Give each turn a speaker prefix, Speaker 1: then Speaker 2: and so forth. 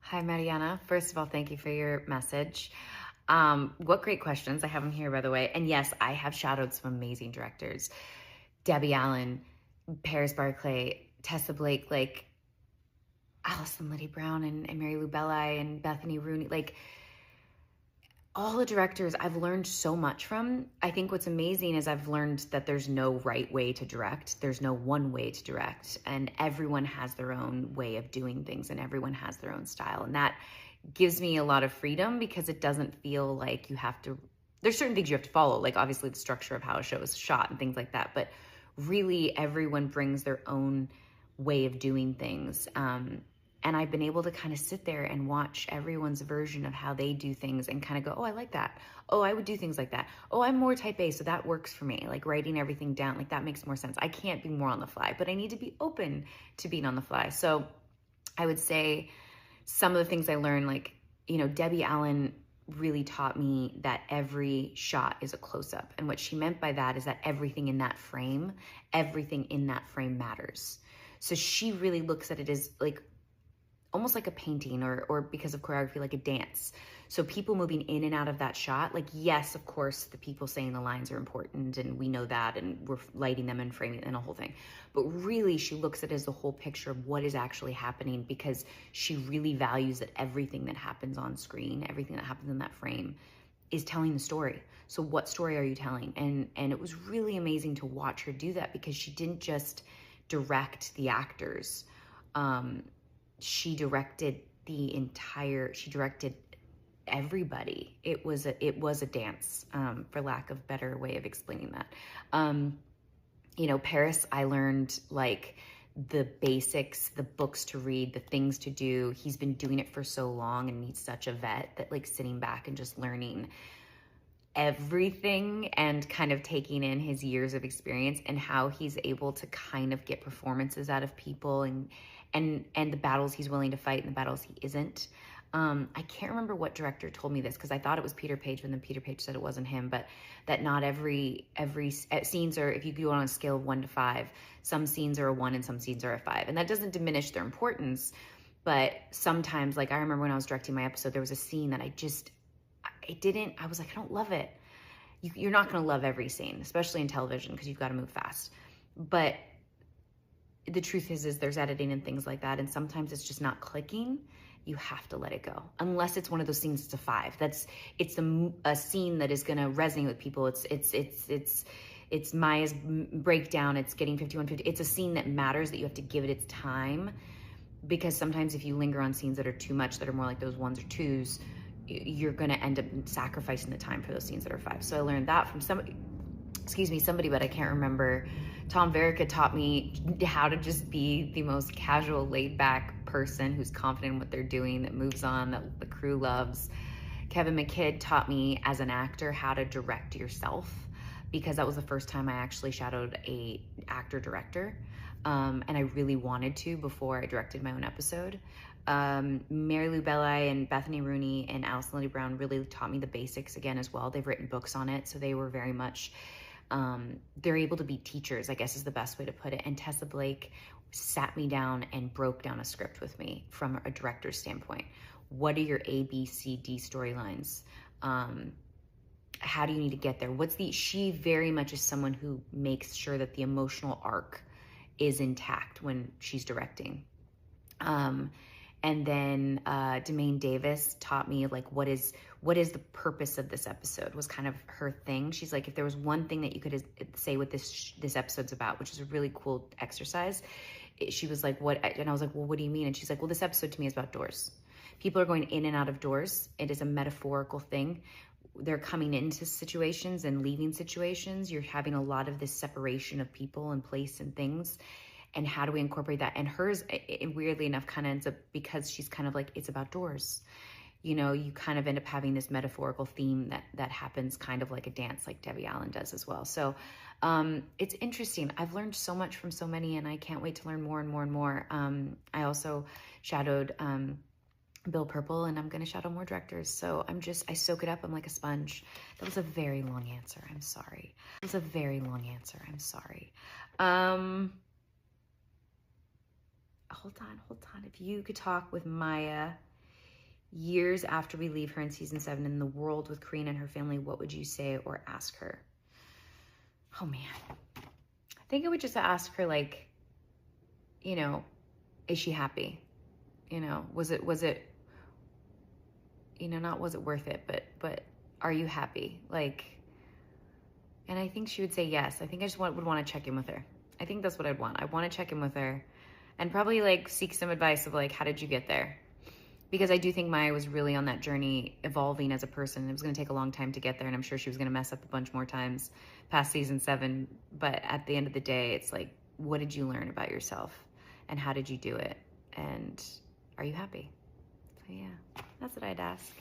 Speaker 1: Hi, Mariana. First of all, thank you for your message. What great questions. I have them here, by the way. And yes, I have shadowed some amazing directors. Debbie Allen, Paris Barclay, Tessa Blake, like Alison Liddy Brown and Mary Lou Belli and Bethany Rooney, like all the directors I've learned so much from. I think what's amazing is I've learned that there's no right way to direct. There's no one way to direct, and everyone has their own way of doing things and everyone has their own style. And that gives me a lot of freedom because it doesn't feel like you have to, there's certain things you have to follow, like obviously the structure of how a show is shot and things like that, but really everyone brings their own way of doing things. And I've been able to kind of sit there and watch everyone's version of how they do things and kind of go, oh, I like that. Oh, I would do things like that. Oh, I'm more type A, so that works for me. Like writing everything down, like that makes more sense. I can't be more on the fly, but I need to be open to being on the fly. So I would say some of the things I learned, like, Debbie Allen really taught me that every shot is a close-up. And what she meant by that is that everything in that frame matters. So she really looks at it as like almost like a painting or because of choreography, like a dance. So people moving in and out of that shot, like, yes, of course, the people saying the lines are important and we know that and we're lighting them and framing and a whole thing. But really, she looks at it as the whole picture of what is actually happening because she really values that everything that happens on screen, everything that happens in that frame is telling the story. So what story are you telling? And it was really amazing to watch her do that because she didn't just direct the actors. She directed she directed everybody. It was a dance, for lack of better way of explaining that. Paris, I learned like the basics, the books to read, the things to do. He's been doing it for so long and he's such a vet that like sitting back and just learning everything and kind of taking in his years of experience and how he's able to kind of get performances out of people and the battles he's willing to fight and the battles he isn't. I can't remember what director told me this because I thought it was Peter Page, but then Peter Page said it wasn't him, but that not every scenes are, if you go on a scale of 1 to 5, some scenes are a 1 and some scenes are a 5. And that doesn't diminish their importance, but sometimes, like I remember when I was directing my episode, there was a scene that I was like, I don't love it. You're not going to love every scene, especially in television, because you've got to move fast. But the truth is there's editing and things like that, and sometimes it's just not clicking. You have to let it go, unless it's one of those scenes. It's a 5. It's a scene that is going to resonate with people. It's Maya's breakdown. It's getting 5150. It's a scene that matters, that you have to give it its time, because sometimes if you linger on scenes that are too much, that are more like those 1s or 2s, you're going to end up sacrificing the time for those scenes that are 5. So I learned that from somebody, but I can't remember. Tom Verica taught me how to just be the most casual, laid-back person who's confident in what they're doing, that moves on, that the crew loves. Kevin McKidd taught me as an actor how to direct yourself, because that was the first time I actually shadowed a actor-director. And I really wanted to before I directed my own episode. Mary Lou Belli and Bethany Rooney and Alison Liddy Brown really taught me the basics again as well. They've written books on it, so they were very much, they're able to be teachers, I guess is the best way to put it. And Tessa Blake sat me down and broke down a script with me from a director's standpoint. What are your A, B, C, D storylines? How do you need to get there? She very much is someone who makes sure that the emotional arc is intact when she's directing. And then Demaine Davis taught me like what is the purpose of this episode, was kind of her thing. She's like, if there was one thing that you could say what this episode's about, which is a really cool exercise, she was like, what? And I was like, well, what do you mean? And she's like, well, this episode to me is about doors. People are going in and out of doors. It is a metaphorical thing. They're coming into situations and leaving situations. You're having a lot of this separation of people and place and things. And how do we incorporate that? And hers, weirdly enough, kind of ends up, because she's kind of like, it's about doors. You kind of end up having this metaphorical theme that happens kind of like a dance, like Debbie Allen does as well. So it's interesting. I've learned so much from so many, and I can't wait to learn more and more and more. I also shadowed Bill Purple, and I'm going to shadow more directors. So I soak it up. I'm like a sponge. That was a very long answer. I'm sorry. Hold on. If you could talk with Maya Years after we leave her in season 7 in the world with Karina and her family, what would you say or ask her? Oh man. I think I would just ask her, like, you know, is she happy? You know, was it, you know, not was it worth it, but are you happy? Like, and I think she would say yes. I think I just would want to check in with her. I think that's what I'd want. I want to check in with her and probably like seek some advice of like, how did you get there? Because I do think Maya was really on that journey evolving as a person. It was going to take a long time to get there, and I'm sure she was going to mess up a bunch more times past season 7. But at the end of the day, it's like, what did you learn about yourself? And how did you do it? And are you happy? So yeah, that's what I'd ask.